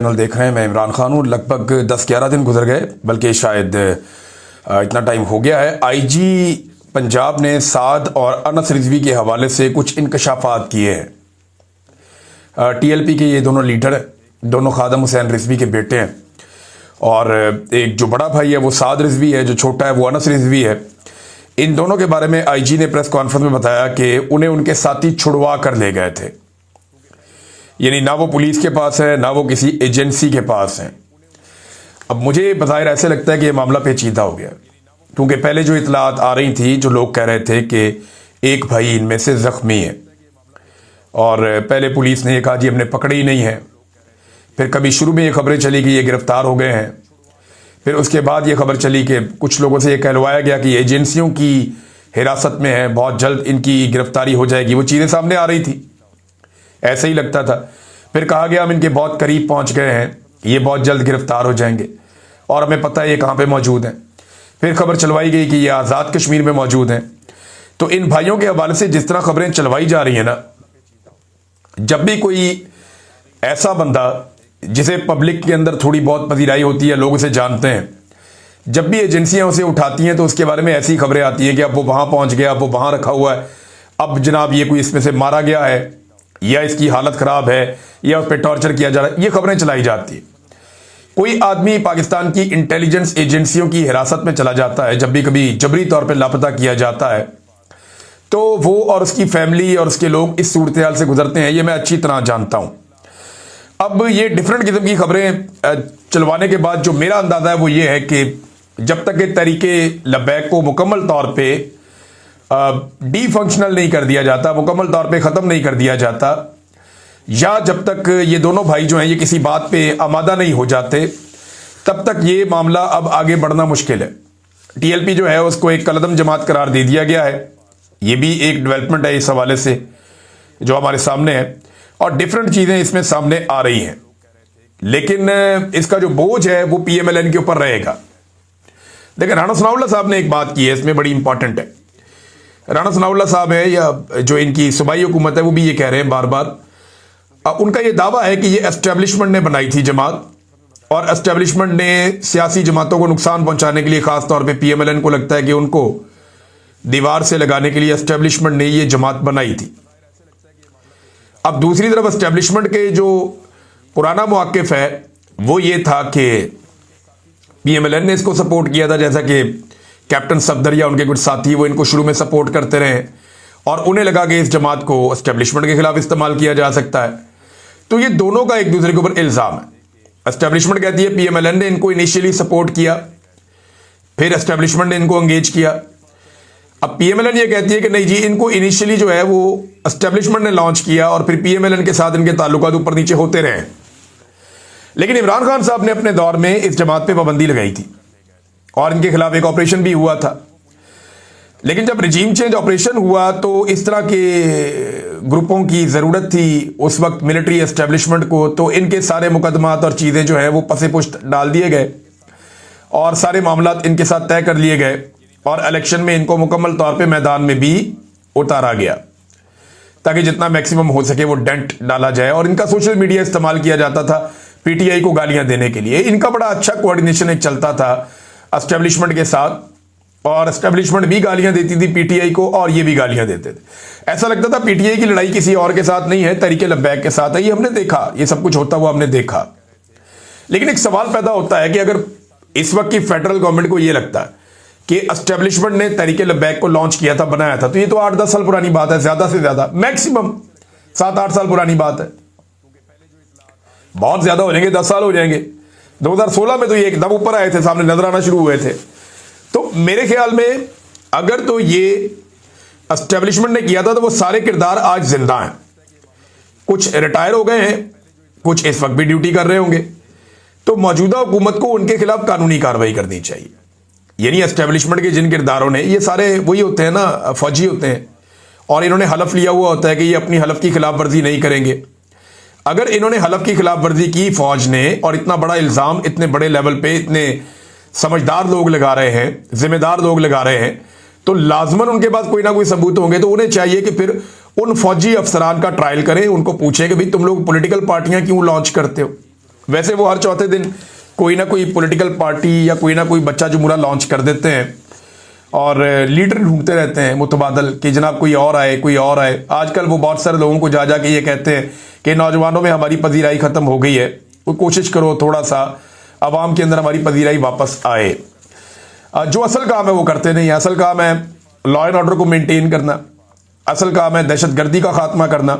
Channel देख रहे हैं। मैं इमरान खान हूँ। लगभग 10-11 दिन गुजर गए, बल्कि शायद इतना टाइम हो गया है। आईजी पंजाब ने साद और अनस रिजवी के हवाले से कुछ इंकशाफात किए हैं। टीएलपी के ये दोनों लीडर, दोनों खादम हुसैन रिजवी के बेटे हैं, और एक जो बड़ा भाई है वो साद रिजवी है, जो छोटा है वो अनस रिजवी है। इन दोनों के बारे में आईजी ने प्रेस कॉन्फ्रेंस में बताया कि उन्हें उनके साथी छुड़वा कर ले गए थे। यानी ना वो पुलिस के पास है, ना वो किसी एजेंसी के पास है। अब मुझे बज़ाहिर ऐसे लगता है कि ये मामला पेचीदा हो गया, क्योंकि पहले जो इतलात आ रही थी, जो लोग कह रहे थे कि एक भाई इनमें से ज़ख्मी है, और पहले पुलिस ने ये कहा जी हमने पकड़े ही नहीं है। फिर कभी शुरू में ये खबरें चली कि ये गिरफ्तार हो गए हैं। फिर उसके बाद ये खबर चली कि कुछ लोगों से ये कहलवाया गया कि एजेंसियों की हिरासत में है, बहुत जल्द इनकी गिरफ्तारी हो जाएगी। वो चीज़ें सामने आ रही थी, ऐसे ही लगता था। फिर कहा गया हम इनके बहुत करीब पहुंच गए हैं, ये बहुत जल्द गिरफ्तार हो जाएंगे, और हमें पता है ये कहाँ पे मौजूद हैं। फिर खबर चलवाई गई कि ये आज़ाद कश्मीर में मौजूद हैं। तो इन भाइयों के हवाले से जिस तरह खबरें चलवाई जा रही हैं ना, जब भी कोई ऐसा बंदा जिसे पब्लिक के अंदर थोड़ी बहुत पजीराई होती है, लोग उसे जानते हैं, जब भी एजेंसियां उसे उठाती हैं तो उसके बारे में ऐसी खबरें आती हैं कि अब वो वहाँ पहुँच गया, अब वो वहाँ रखा हुआ है, अब जनाब ये कोई इसमें से मारा गया है, या इसकी हालत ख़राब है, या उस पर टॉर्चर किया जा रहा है। ये खबरें चलाई जाती है। कोई आदमी पाकिस्तान की इंटेलिजेंस एजेंसियों की हिरासत में चला जाता है, जब भी कभी जबरी तौर पर लापता किया जाता है, तो वो और उसकी फैमिली और उसके लोग इस सूरत हाल से गुजरते हैं। ये मैं अच्छी तरह जानता हूँ। अब ये डिफरेंट किस्म की खबरें चलवाने के बाद जो मेरा अंदाज़ा है वो ये है कि जब तक ये तरीके लब्बैक को मुकम्मल तौर पर डी फंक्शनल नहीं कर दिया जाता, मुकम्मल तौर पे ख़त्म नहीं कर दिया जाता, या जब तक ये दोनों भाई जो हैं ये किसी बात पे आमादा नहीं हो जाते, तब तक ये मामला अब आगे बढ़ना मुश्किल है। टीएलपी जो है उसको एक कलदम जमात करार दे दिया गया है। ये भी एक डेवलपमेंट है इस हवाले से जो हमारे सामने है, और डिफरेंट चीज़ें इसमें सामने आ रही हैं। लेकिन इसका जो बोझ है वो PMLN के ऊपर रहेगा। देखिए, राणा सनाउल्लाह साहब ने एक बात की है, इसमें बड़ी इंपॉर्टेंट है। राणा सनाउल्लाह साहब है, या जो इनकी सूबाई हुकूमत है, वो भी ये कह रहे हैं बार बार, उनका ये दावा है कि ये एस्टेब्लिशमेंट ने बनाई थी जमात, और एस्टेब्लिशमेंट ने सियासी जमातों को नुकसान पहुंचाने के लिए, ख़ास तौर पे PMLN को लगता है कि उनको दीवार से लगाने के लिए एस्टेब्लिशमेंट ने ये जमात बनाई थी। अब दूसरी तरफ एस्टेब्लिशमेंट के जो पुराना मौक़िफ़ है वो ये था कि PMLN ने इसको सपोर्ट किया था, जैसा कि कैप्टन सफदर या उनके कुछ साथी वो इनको शुरू में सपोर्ट करते रहे, और उन्हें लगा कि इस जमात को एस्टेब्लिशमेंट के खिलाफ इस्तेमाल किया जा सकता है। तो ये दोनों का एक दूसरे के ऊपर इल्ज़ाम है। एस्टेब्लिशमेंट कहती है PMLN ने इनको इनिशियली सपोर्ट किया, फिर एस्टेब्लिशमेंट ने इनको एंगेज किया। अब PMLN ये कहती है कि नहीं जी, इनको इनिशियली जो है वो एस्टेब्लिशमेंट ने लॉन्च किया, और फिर PMLN के साथ इनके ताल्लुकात ऊपर नीचे होते रहे। लेकिन इमरान खान साहब ने अपने दौर में इस जमात पर पाबंदी लगाई थी, और इनके खिलाफ एक ऑपरेशन भी हुआ था। लेकिन जब रिजीम चेंज ऑपरेशन हुआ तो इस तरह के ग्रुपों की ज़रूरत थी उस वक्त मिलिट्री एस्टेब्लिशमेंट को, तो इनके सारे मुकदमात और चीज़ें जो है वो पसे पुश्त डाल दिए गए, और सारे मामलात इनके साथ तय कर लिए गए, और इलेक्शन में इनको मुकम्मल तौर पे मैदान में भी उतारा गया, ताकि जितना मैक्सिमम हो सके वो डेंट डाला जाए। और इनका सोशल मीडिया इस्तेमाल किया जाता था PTI को गालियाँ देने के लिए। इनका बड़ा अच्छा कोऑर्डिनेशन एक चलता था एस्टेब्लिशमेंट के साथ, और एस्टेब्लिशमेंट भी गालियां देती थी PTI को, और ये भी गालियां देते थे। ऐसा लगता था PTI की लड़ाई किसी और के साथ नहीं है, तरीके लब्बैक के साथ है। ये हमने देखा, ये सब कुछ होता हुआ हमने देखा। लेकिन एक सवाल पैदा होता है कि अगर इस वक्त की फेडरल गवर्नमेंट को ये लगता है कि एस्टेब्लिशमेंट ने तरीके लब्बैक को लॉन्च किया था, बनाया था, तो ये तो 8-10 साल पुरानी बात है, ज्यादा से ज्यादा मैक्सिमम 7-8 साल पुरानी बात है। बहुत ज्यादा हो जाएंगे, 10 साल हो जाएंगे। 2016 में तो ये एकदम ऊपर आए थे, सामने नजर आना शुरू हुए थे। तो मेरे ख्याल में अगर तो ये एस्टेब्लिशमेंट ने किया था तो वो सारे किरदार आज जिंदा हैं। कुछ रिटायर हो गए हैं, कुछ इस वक्त भी ड्यूटी कर रहे होंगे। तो मौजूदा हुकूमत को उनके खिलाफ कानूनी कार्रवाई करनी चाहिए। यानी एस्टेब्लिशमेंट के जिन किरदारों ने, ये सारे वही होते हैं ना, फौजी होते हैं, और इन्होंने हलफ लिया हुआ होता है कि ये अपनी हलफ की खिलाफ वर्जी नहीं करेंगे। अगर इन्होंने हलफ की खिलाफ वर्जी की फौज ने, और इतना बड़ा इल्ज़ाम इतने बड़े लेवल पे इतने समझदार लोग लगा रहे हैं, जिम्मेदार लोग लगा रहे हैं, तो लाजमन उनके पास कोई ना कोई सबूत होंगे। तो उन्हें चाहिए कि फिर उन फौजी अफसरान का ट्रायल करें, उनको पूछें कि भाई तुम लोग पॉलिटिकल पार्टियां क्यों लॉन्च करते हो, वैसे वो हर चौथे दिन कोई ना कोई पॉलिटिकल पार्टी या कोई ना कोई बच्चा जुमूरा लॉन्च कर देते हैं और लीडर ढूंढते रहते हैं मुतबादल कि जनाब कोई और आए, कोई और आए। आजकल वो बहुत सारे लोगों को जा जा के ये कहते हैं कि नौजवानों में हमारी पजीराई ख़त्म हो गई है, वो कोशिश करो थोड़ा सा आवाम के अंदर हमारी पजीराई वापस आए। जो असल काम है वो करते नहीं। असल काम है लॉ एंड ऑर्डर को मेंटेन करना, असल काम है दहशतगर्दी का खात्मा करना।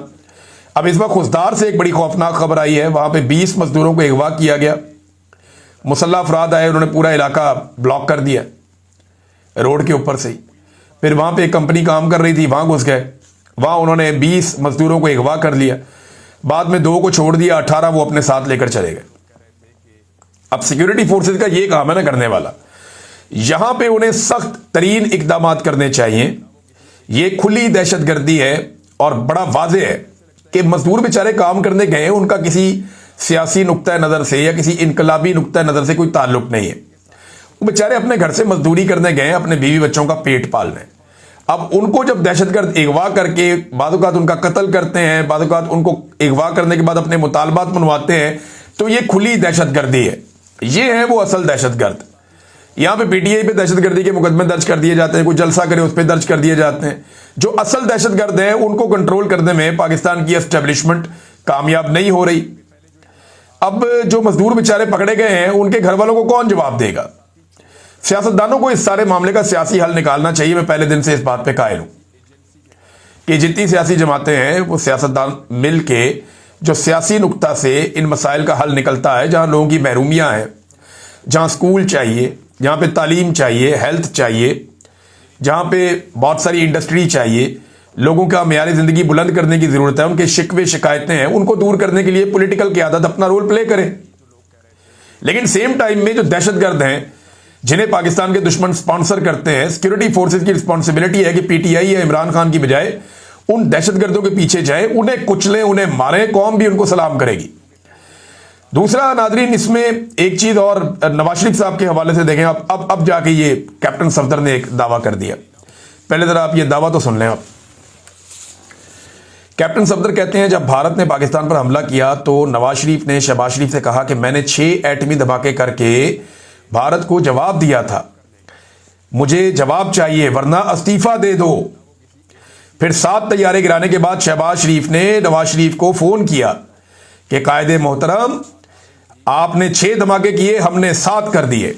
अब इस वक्त खुशदार से एक बड़ी खौफनाक खबर आई है, वहां पे 20 मजदूरों को अगवा किया गया। मुसल्ला अफराद आए, उन्होंने पूरा इलाका ब्लॉक कर दिया रोड के ऊपर से ही। फिर वहां पे एक कंपनी काम कर रही थी, वहां घुस गए, वहां उन्होंने 20 मजदूरों को अगवा कर लिया। बाद में 2 को छोड़ दिया, 18 वो अपने साथ लेकर चले गए। अब सिक्योरिटी फोर्सेज का ये काम है ना करने वाला, यहां पे उन्हें सख्त तरीन इकदाम करने चाहिए। ये खुली दहशतगर्दी है और बड़ा वाज़ेह है कि मजदूर बेचारे काम करने गए, उनका किसी सियासी नुक्ता नज़र से या किसी इनकलाबी नुक्ता नज़र से कोई ताल्लुक नहीं है। वो बेचारे अपने घर से मजदूरी करने गए, अपने बीवी बच्चों का पेट पालने। अब उनको जब दहशतगर्द अगवा करके बादुकात उनका कत्ल करते हैं, बादुकात उनको अगवा करने के बाद अपने मुतालबात मनवाते हैं, तो ये खुली दहशतगर्दी है। ये है वो असल दहशतगर्द। यहां पे पीटीआई पे दहशतगर्दी के मुकदमे दर्ज कर दिए जाते हैं, कोई जलसा करे उस पर दर्ज कर दिए जाते हैं। जो असल दहशतगर्द है उनको कंट्रोल करने में पाकिस्तान की एस्टेब्लिशमेंट कामयाब नहीं हो रही। अब जो मजदूर बेचारे पकड़े गए हैं, उनके घर वालों को कौन जवाब देगा? सियासतदानों को इस सारे मामले का सियासी हल निकालना चाहिए। मैं पहले दिन से इस बात पे कायल हूं कि जितनी सियासी जमातें हैं वो सियासतदान मिल के जो सियासी नुक्ता से इन मसाइल का हल निकलता है, जहां लोगों की महरूमियां हैं, जहां स्कूल चाहिए, जहां पे तालीम चाहिए, हेल्थ चाहिए, जहां पे बहुत सारी इंडस्ट्री चाहिए, लोगों का मेयार जिंदगी बुलंद करने की जरूरत है, उनके शिकवे शिकायतें हैं, उनको दूर करने के लिए पॉलिटिकल क़यादत अपना रोल प्ले करे। लेकिन सेम टाइम में जो दहशतगर्द हैं, जिन्हें पाकिस्तान के दुश्मन स्पॉन्सर करते हैं, सिक्योरिटी फोर्सेज की रिस्पॉन्सिबिलिटी है कि पीटीआई या इमरान खान की बजाय उन दहशतगर्दों के पीछे जाए, उन्हें कुचलें, उन्हें मारें, कौम भी उनको सलाम करेगी। दूसरा नाजरीन, इसमें एक चीज और नवाज शरीफ साहब के हवाले से देखें। अब जाके ये कैप्टन सफदर ने एक दावा कर दिया। पहले जरा आप ये दावा तो सुन लें। आप कैप्टन सफदर कहते हैं, जब भारत ने पाकिस्तान पर हमला किया तो नवाज शरीफ ने शहबाज शरीफ से कहा कि मैंने 6 एटमी धमाके करके भारत को जवाब दिया था, मुझे जवाब चाहिए वरना इस्तीफा दे दो। फिर 7 तैयारे गिराने के बाद शहबाज शरीफ ने नवाज शरीफ को फोन किया कि कायदे मोहतरम, आपने 6 धमाके किए, हमने 7 कर दिए।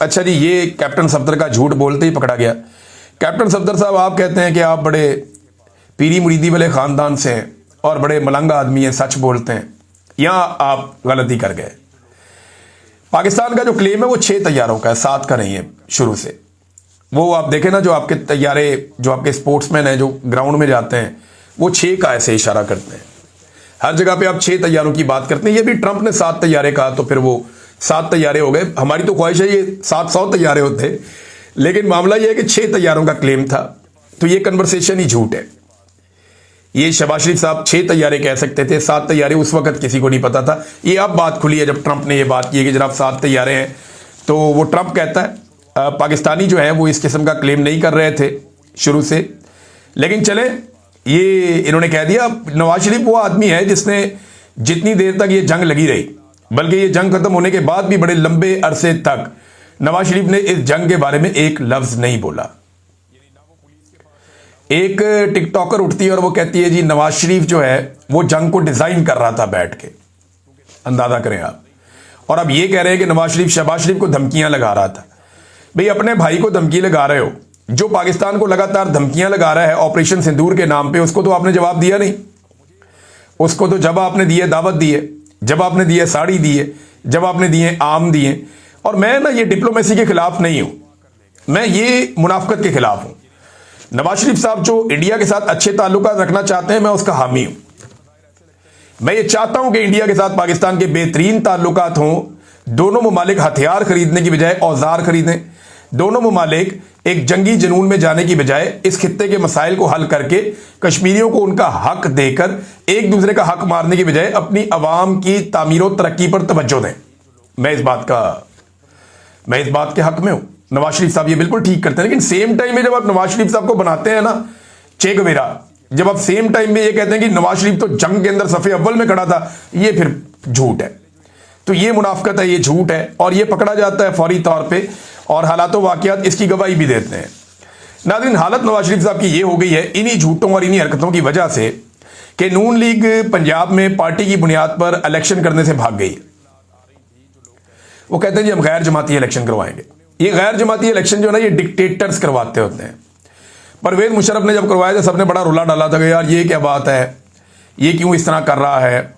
अच्छा जी, ये कैप्टन सफदर का झूठ बोलते ही पकड़ा गया। कैप्टन सफदर साहब, आप कहते हैं कि आप बड़े पीरी मुरीदी वाले खानदान से हैं और बड़े मलंगा आदमी हैं, सच बोलते हैं। यहां आप गलती कर गए। पाकिस्तान का जो क्लेम है वो 6 तैयारों का है, 7 का नहीं है शुरू से। वो आप देखें ना, जो आपके तैयारे, जो आपके स्पोर्ट्समैन हैं जो ग्राउंड में जाते हैं, वो 6 का ऐसे इशारा करते हैं। हर जगह पे आप 6 तैयारों की बात करते हैं। ये भी ट्रंप ने 7 तैयारे कहा तो फिर वो 7 तैयारे हो गए। हमारी तो ख्वाहिश है ये 700 तैयारे होते, लेकिन मामला ये है कि 6 तैयारों का क्लेम था, तो ये कन्वर्सेशन ही झूठ है। ये शहबाज शरीफ साहब 6 तैयारे कह सकते थे, 7 तैयारे उस वक्त किसी को नहीं पता था। ये अब बात खुली है जब ट्रंप ने ये बात की है कि जनाब 7 तैयारे हैं, तो वो ट्रंप कहता है। पाकिस्तानी जो है वो इस किस्म का क्लेम नहीं कर रहे थे शुरू से, लेकिन चले ये इन्होंने कह दिया। नवाज शरीफ वो आदमी है जिसने जितनी देर तक ये जंग लगी रही, बल्कि ये जंग खत्म होने के बाद भी बड़े लंबे अरसे तक नवाज शरीफ ने इस जंग के बारे में एक लफ्ज नहीं बोला। एक टिकटॉकर उठती है और वो कहती है जी नवाज शरीफ जो है वो जंग को डिजाइन कर रहा था बैठ के, अंदाजा करें आप। और अब ये कह रहे हैं कि नवाज शरीफ शहबाज शरीफ को धमकियां लगा रहा था। भाई, अपने भाई को धमकी लगा रहे हो, जो पाकिस्तान को लगातार धमकियां लगा रहा है ऑपरेशन सिंदूर के नाम पे, उसको तो आपने जवाब दिया नहीं। उसको तो जब आपने दिए दावत दी है, जब आपने दिए साड़ी दी है, जब आपने दिए आम दिए। और मैं ना ये डिप्लोमेसी के खिलाफ नहीं हूं, मैं ये मुनाफकत के खिलाफ हूं। नवाज शरीफ साहब जो इंडिया के साथ अच्छे ताल्लुकात रखना चाहते हैं, मैं उसका हामी हूं। मैं ये चाहता हूं कि इंडिया के साथ पाकिस्तान के बेहतरीन ताल्लुकात हों। दोनों ममालिक हथियार खरीदने की बजाय औजार खरीदें। दोनों ममालिक एक जंगी जुनून में जाने की बजाय इस खित्ते के मसाइल को हल करके कश्मीरियों को उनका हक देकर एक दूसरे का हक मारने की बजाय अपनी अवाम की तामीर और तरक्की पर तवज्जो दें। मैं इस बात के हक में हूं। नवाज शरीफ साहब ये बिल्कुल ठीक करते हैं, लेकिन सेम टाइम में जब आप नवाज शरीफ साहब को बनाते हैं ना चे गवेरा, जब आप सेम टाइम में ये कहते हैं कि नवाज शरीफ तो जंग के अंदर सफे अव्वल में खड़ा था, ये फिर झूठ है। तो ये मुनाफकत है, ये झूठ है, और ये पकड़ा जाता है फौरी तौर पे, और हालात वाकयात इसकी गवाही भी देते हैं। नाज़रीन, हालत नवाज शरीफ साहब की ये हो गई है इन्हीं झूठों और इन्हीं हरकतों की वजह से कि नून लीग पंजाब में पार्टी की बुनियाद पर इलेक्शन करने से भाग गई। वो कहते हैं जी हम गैर जमाती इलेक्शन करवाएंगे। ये गैर जमाती इलेक्शन जो है ना, ये डिक्टेटर्स करवाते होते हैं। परवेज मुशर्रफ ने जब करवाया था, सबने बड़ा रुला डाला था कि यार ये क्या बात है, ये क्यों इस तरह कर रहा है,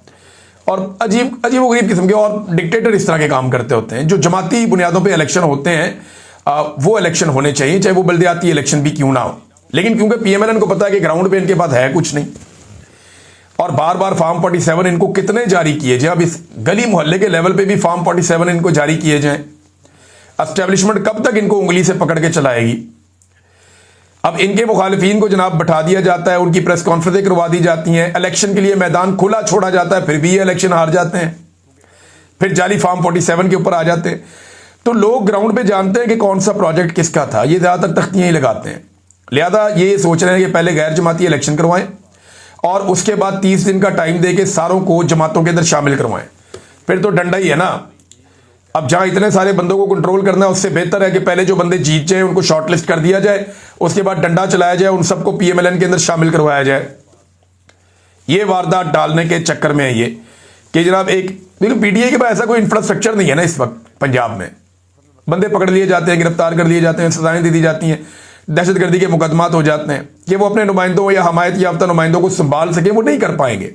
और अजीब अजीब व गरीब किस्म के, और डिक्टेटर इस तरह के काम करते होते हैं। जो जमाती बुनियादों पे इलेक्शन होते हैं वो इलेक्शन होने चाहिए, चाहे वो बल्दियाती इलेक्शन भी क्यों ना हो। लेकिन क्योंकि पीएमएलएन को पता है कि ग्राउंड पे इनके पास है कुछ नहीं, और बार बार फॉर्म 47 इनको कितने जारी किए जाए, अब इस गली मोहल्ले के लेवल पे भी फॉर्म 47 इनको जारी किए जाएं, एस्टेब्लिशमेंट कब तक इनको उंगली से पकड़ के चलाएगी। अब इनके मुखालिफिन को जनाब बैठा दिया जाता है, उनकी प्रेस कॉन्फ्रेंसें करवा दी जाती हैं, इलेक्शन के लिए मैदान खुला छोड़ा जाता है, फिर भी ये इलेक्शन हार जाते हैं, फिर जाली फॉर्म 47 के ऊपर आ जाते हैं। तो लोग ग्राउंड पे जानते हैं कि कौन सा प्रोजेक्ट किसका था, ये ज्यादातर तख्तियां ही लगाते हैं। लिहाजा ये सोच रहे हैं कि पहले गैर जमाती इलेक्शन करवाएं और उसके बाद 30 दिन का टाइम दे के सारों को जमातों के अंदर शामिल करवाएं। फिर तो डंडा ही है ना। अब जहां इतने सारे बंदों को कंट्रोल करना है, उससे बेहतर है कि पहले जो बंदे जीत जाए उनको शॉर्टलिस्ट कर दिया जाए, उसके बाद डंडा चलाया जाए, उन सबको पीएमएलएन के अंदर शामिल करवाया जाए। ये वारदात डालने के चक्कर में है ये कि जनाब एक बिल्कुल पीटीआई के पास ऐसा कोई इंफ्रास्ट्रक्चर नहीं है ना इस वक्त पंजाब में। बंदे पकड़ लिए जाते हैं, गिरफ्तार कर लिए जाते हैं, सजाएं दे दी जाती हैं, दहशतगर्दी के मुकदमात हो जाते हैं कि वो अपने नुमाइंदों या हमायत याफ्ता नुमाइंदों को संभाल सके, वो नहीं कर पाएंगे।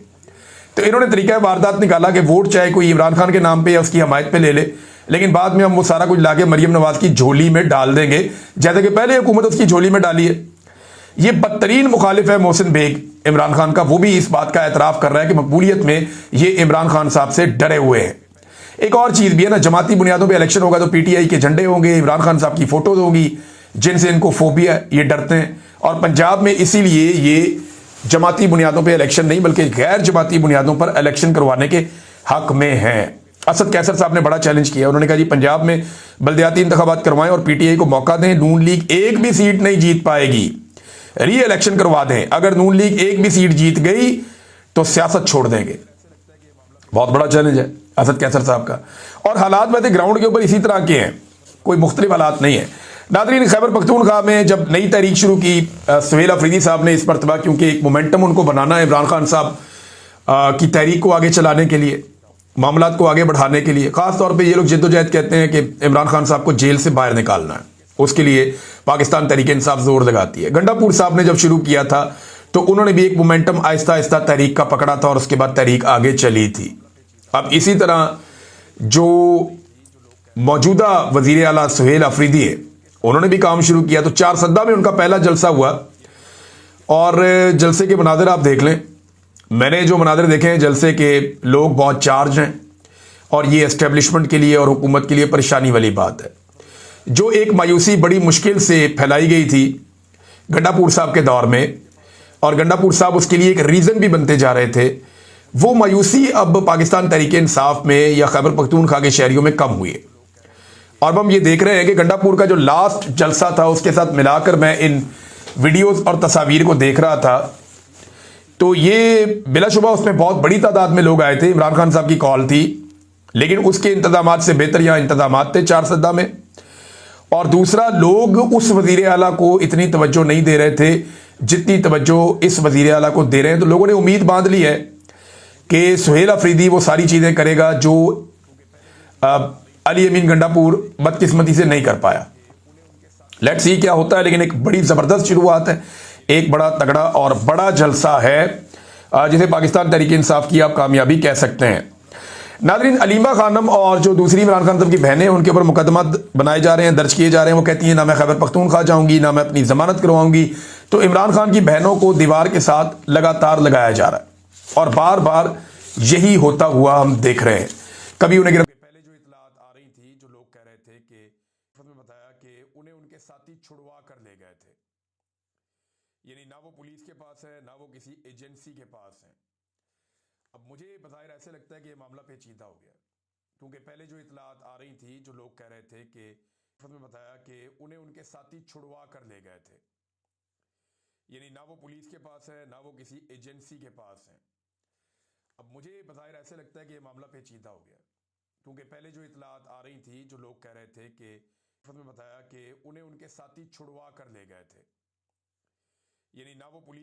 तो इन्होंने तरीका वारदात निकाला कि वोट चाहे कोई इमरान खान के नाम पे या उसकी हमायत पे ले ले, लेकिन बाद में हम वो सारा कुछ लाके मरियम नवाज की झोली में डाल देंगे, जैसे कि पहले हुकूमत उसकी झोली में डाली है। ये बदतरीन मुखालिफ है मोहसिन बेग इमरान खान का, वो भी इस बात का एतराफ कर रहा है कि मकबूलियत में ये इमरान खान साहब से डरे हुए हैं। एक और चीज भी है ना, जमाती बुनियादों पर इलेक्शन होगा तो पीटीआई के झंडे होंगे, इमरान खान साहब की फोटोज होगी, जिनसे इनको फोबिया है, ये डरते हैं। और पंजाब में इसीलिए ये जमाती बुनियादों पर इलेक्शन नहीं बल्कि गैर जमाती बुनियादों पर इलेक्शन करवाने के हक में हैं। असद कैसर साहब ने बड़ा चैलेंज किया, उन्होंने कहा जी पंजाब में बल्दियाती इंतखाबात करवाएं और पीटीआई को मौका दें, नून लीग एक भी सीट नहीं जीत पाएगी, री इलेक्शन करवा दें। अगर नून लीग एक भी सीट जीत गई तो सियासत छोड़ देंगे। बहुत बड़ा चैलेंज है असद कैसर साहब का, और हालात वैसे ग्राउंड के ऊपर इसी तरह के हैं, कोई मुख्तलिफ हालात नहीं है। नाज़रीन, खैबर पख्तूनख्वा में जब नई तहरीक शुरू की सुहेल अफरीदी साहब ने इस मरतबा, क्योंकि एक मोमेंटम उनको बनाना है इमरान खान साहब की तहरीक को आगे चलाने के लिए, मामलात को आगे बढ़ाने के लिए, खास तौर पे ये लोग जद्दोजहद कहते हैं कि इमरान खान साहब को जेल से बाहर निकालना है, उसके लिए पाकिस्तान तहरीक इंसाफ जोर लगाती है। गंडापुर साहब ने जब शुरू किया था तो उन्होंने भी एक मोमेंटम आहिस्ता आहिस्ता तहरीक का पकड़ा था और उसके बाद तहरीक आगे चली थी। अब इसी तरह जो मौजूदा वजीर आला सुहेल अफरीदी है, उन्होंने भी काम शुरू किया। तो 4 सद्दा में उनका पहला जलसा हुआ और जलसे के मनाजिर आप देख लें। मैंने जो मनाजिर देखे हैं जलसे के, लोग बहुत चार्ज हैं और ये एस्टेब्लिशमेंट के लिए और हुकूमत के लिए परेशानी वाली बात है। जो एक मायूसी बड़ी मुश्किल से फैलाई गई थी गंडापुर साहब के दौर में, और गंडापुर साहब उसके लिए एक रीज़न भी बनते जा रहे थे, वो मायूसी अब पाकिस्तान तहरीक इंसाफ में या खैबर पख्तूनख्वा के शहरियों में कम हुई है। और हम ये देख रहे हैं कि गंडापुर का जो लास्ट जलसा था उसके साथ मिलाकर मैं इन वीडियोस और तस्वीर को देख रहा था, तो ये बिलाशुबा उसमें बहुत बड़ी तादाद में लोग आए थे। इमरान खान साहब की कॉल थी, लेकिन उसके इंतजाम से बेहतर यहाँ इंतजाम थे 4 सद्दा में। और दूसरा, लोग उस वजीर आला को इतनी तवज्जो नहीं दे रहे थे जितनी तवज्जो इस वजीर आला को दे रहे हैं। तो लोगों ने उम्मीद बांध ली है कि सुहेल अफरीदी वो सारी चीज़ें करेगा जो अली अमीन गंडापुर बदकिस्मती से नहीं कर पाया। लेट्स सी क्या होता है, लेकिन एक बड़ी ज़बरदस्त शुरुआत है, एक बड़ा तगड़ा और बड़ा जलसा है जिसे पाकिस्तान तहरीक इंसाफ की आप कामयाबी कह सकते हैं। नाज़रीन, अलीमा खानम और जो दूसरी इमरान खान साहब की बहनें, उनके ऊपर मुकदमा बनाए जा रहे हैं, दर्ज किए जा रहे हैं। वो कहती हैं ना मैं खैबर पख्तूनख्वा जाऊंगी, ना मैं अपनी जमानत करवाऊंगी। तो इमरान खान की बहनों को दीवार के साथ लगातार लगाया जा रहा है और बार बार यही होता हुआ हम देख रहे हैं। कभी उन्हें पहले जो इतलात आ रही थी, जो लोग कह रहे थे कि बताया कि उन्हें उनके साथी छुड़वा कर ले गए थे, यानी ना वो पुलिस के पास है ना वो किसी एजेंसी के पास है। अब मुझे बज़ाहिर ऐसे लगता है कि ये मामला पेचीदा हो गया, क्योंकि पहले जो इतलात आ रही थी, जो लोग कह रहे थे कि बताया कि उन्हें उनके साथी छुड़वा कर ले गए थे, यानी ना वो पुलिस के पास है ना वो किसी एजेंसी के पास है। अब मुझे बज़ाहिर ऐसे लगता है कि ये मामला पेचीदा हो गया, क्योंकि पहले जो इतलात आ रही थी, जो लोग कह रहे थे कि में बताया कि उन्हें उनके साथी छुड़वा कर ले गए थे, यानी ना वो पुलिस